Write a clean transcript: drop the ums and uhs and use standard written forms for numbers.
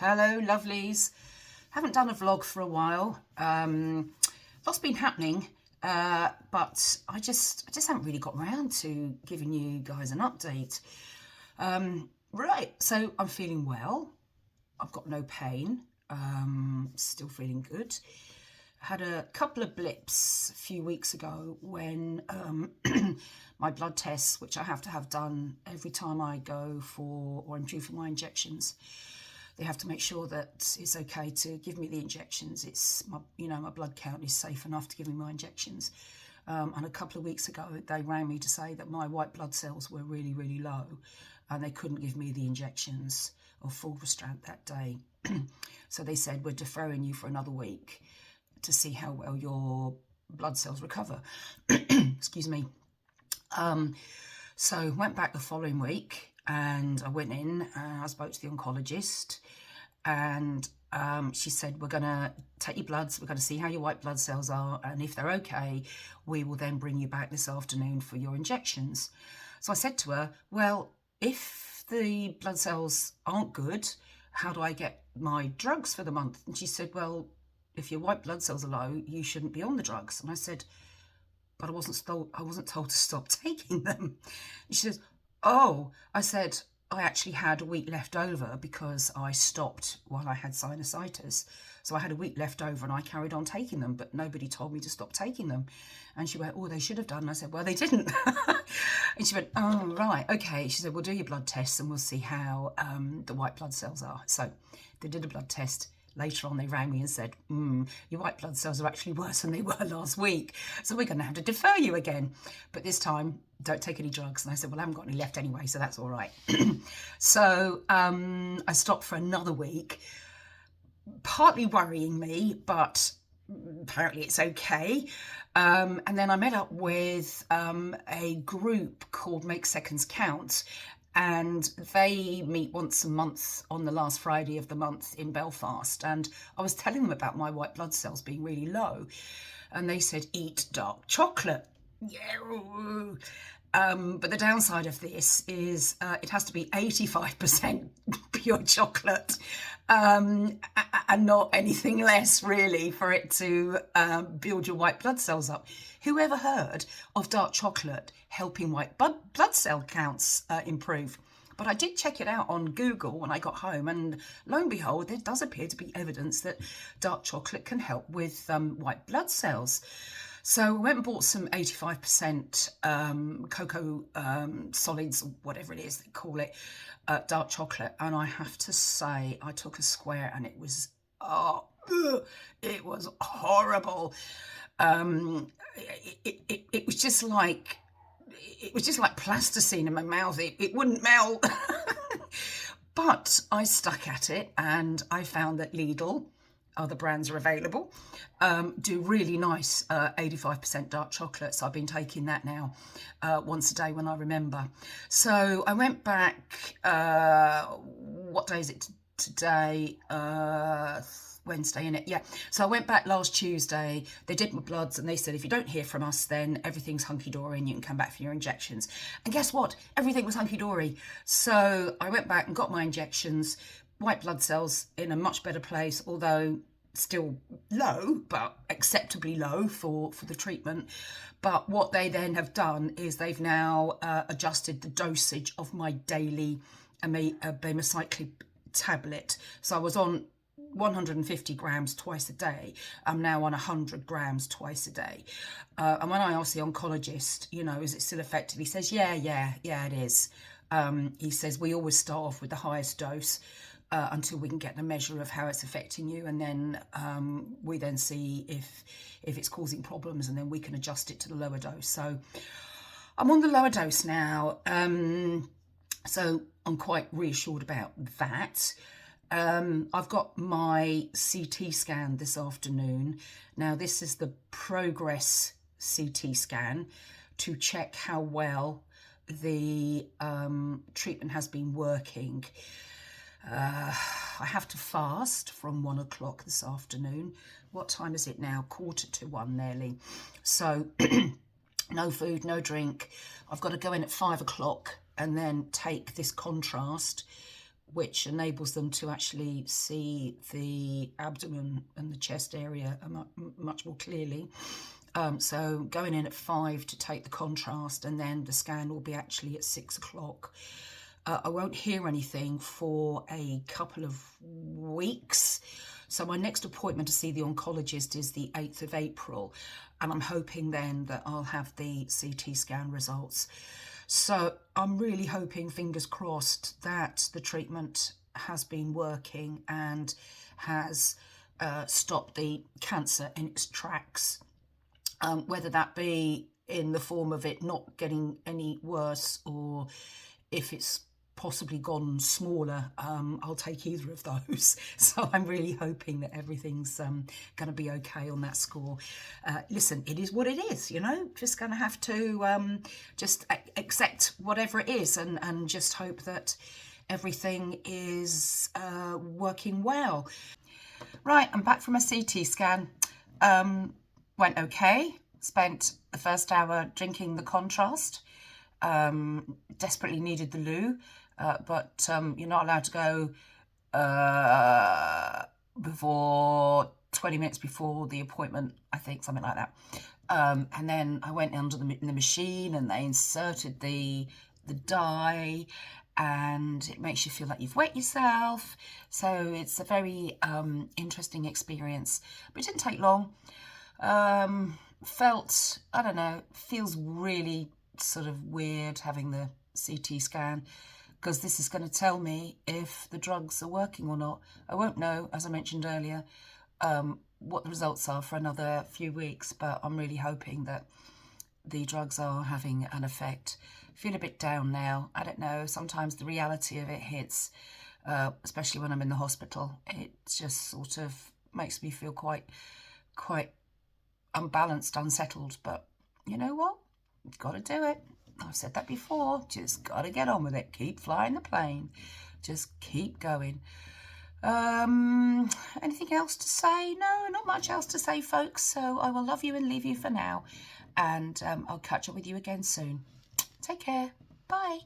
Hello, lovelies. Haven't done a vlog for a while. Lots been happening, but I just haven't really got around to giving you guys an update. Right, so I'm feeling well. I've got no pain. Still feeling good. Had a couple of blips a few weeks ago when my blood tests, which I have to have done every time I go for or I'm due for my injections. They have to make sure that it's okay to give me the injections. It's my blood count is safe enough to give me my injections. And a couple of weeks ago, they rang me to say that my white blood cells were really, really low, and they couldn't give me the injections of fulvestrant that day. So they said, we're deferring you for another week to see how well your blood cells recover. Excuse me. So went back the following week, and I went in and I spoke to the oncologist, and she said, we're going to take your bloods, we're going to see how your white blood cells are, and if they're okay, we will then bring you back this afternoon for your injections. So I said to her, well, if the blood cells aren't good, how do I get my drugs for the month? And she said, well, if your white blood cells are low, you shouldn't be on the drugs. And I said, but I wasn't told to stop taking them. And she says, oh. I said, I actually had a week left over because I stopped while I had sinusitis. So I had a week left over and I carried on taking them, but nobody told me to stop taking them. And she went, oh, they should have done. And I said, well, they didn't. And she went, oh, right, okay. She said, we'll do your blood tests and we'll see how the white blood cells are. So they did a blood test. Later on, they rang me and said, your white blood cells are actually worse than they were last week, so we're going to have to defer you again. But this time, don't take any drugs. And I said, well, I haven't got any left anyway, so that's all right. So I stopped for another week, partly worrying me, but apparently it's okay. And then I met up with a group called Make Seconds Count, and they meet once a month on the last Friday of the month in Belfast. And I was telling them about my white blood cells being really low, and they said, eat dark chocolate. Yeah. But the downside of this is it has to be 85% pure chocolate, and not anything less, really, for it to build your white blood cells up. Whoever heard of dark chocolate helping white blood cell counts improve? But I did check it out on Google when I got home, and lo and behold, there does appear to be evidence that dark chocolate can help with white blood cells. So I went and bought some 85% cocoa solids, or whatever it is they call it, dark chocolate. And I have to say, I took a square and it was, it was horrible. It was just like, plasticine in my mouth. It wouldn't melt. But I stuck at it, and I found that Lidl, other brands are available, do really nice 85% dark chocolate. So I've been taking that now once a day when I remember. So I went back, what day is it today? Wednesday, innit? Yeah. So I went back last Tuesday. They did my bloods and they said, if you don't hear from us, then everything's hunky-dory and you can come back for your injections. And guess what? Everything was hunky-dory. So I went back and got my injections. White blood cells in a much better place, although still low, but acceptably low for the treatment. But what they then have done is they've now adjusted the dosage of my daily abemaciclib tablet. So I was on 150 grams twice a day. I'm now on 100 grams twice a day. And when I asked the oncologist, is it still effective? He says, yeah, it is. He says, we always start off with the highest dose until we can get the measure of how it's affecting you. And then we then see if it's causing problems, and then we can adjust it to the lower dose. So I'm on the lower dose now. So I'm quite reassured about that. I've got my CT scan this afternoon. Now, this is the progress CT scan to check how well the treatment has been working. I have to fast from 1 o'clock this afternoon. What time is it now? 1:45 nearly. So no food, no drink. I've got to go in at 5 o'clock and then take this contrast, which enables them to actually see the abdomen and the chest area much more clearly. So going in at 5 to take the contrast, and then the scan will be actually at 6 o'clock. I won't hear anything for a couple of weeks. So my next appointment to see the oncologist is the 8th of April. And I'm hoping then that I'll have the CT scan results. So I'm really hoping, fingers crossed, that the treatment has been working and has stopped the cancer in its tracks. Whether that be in the form of it not getting any worse, or if it's possibly gone smaller, I'll take either of those. So I'm really hoping that everything's going to be okay on that score. Listen, it is what it is, you know, just going to have to just accept whatever it is, and just hope that everything is working well. Right, I'm back from a CT scan. Went okay. Spent the first hour drinking the contrast. Desperately needed the loo, but you're not allowed to go before 20 minutes before the appointment, I think, something like that. And then I went under the machine, and they inserted the dye, and it makes you feel like you've wet yourself. So it's a very interesting experience, but it didn't take long. Felt, I don't know, feels really sort of weird having the CT scan, because this is going to tell me if the drugs are working or not. I won't know, as I mentioned earlier, what the results are for another few weeks, but I'm really hoping that the drugs are having an effect. Feel a bit down now. I don't know, sometimes the reality of it hits, especially when I'm in the hospital. It just sort of makes me feel quite unbalanced, unsettled, but you know what? You've got to do it. I've said that before. Just got to get on with it. Keep flying the plane. Just keep going. Anything else to say? No, not much else to say, folks. So I will love you and leave you for now. And I'll catch up with you again soon. Take care. Bye.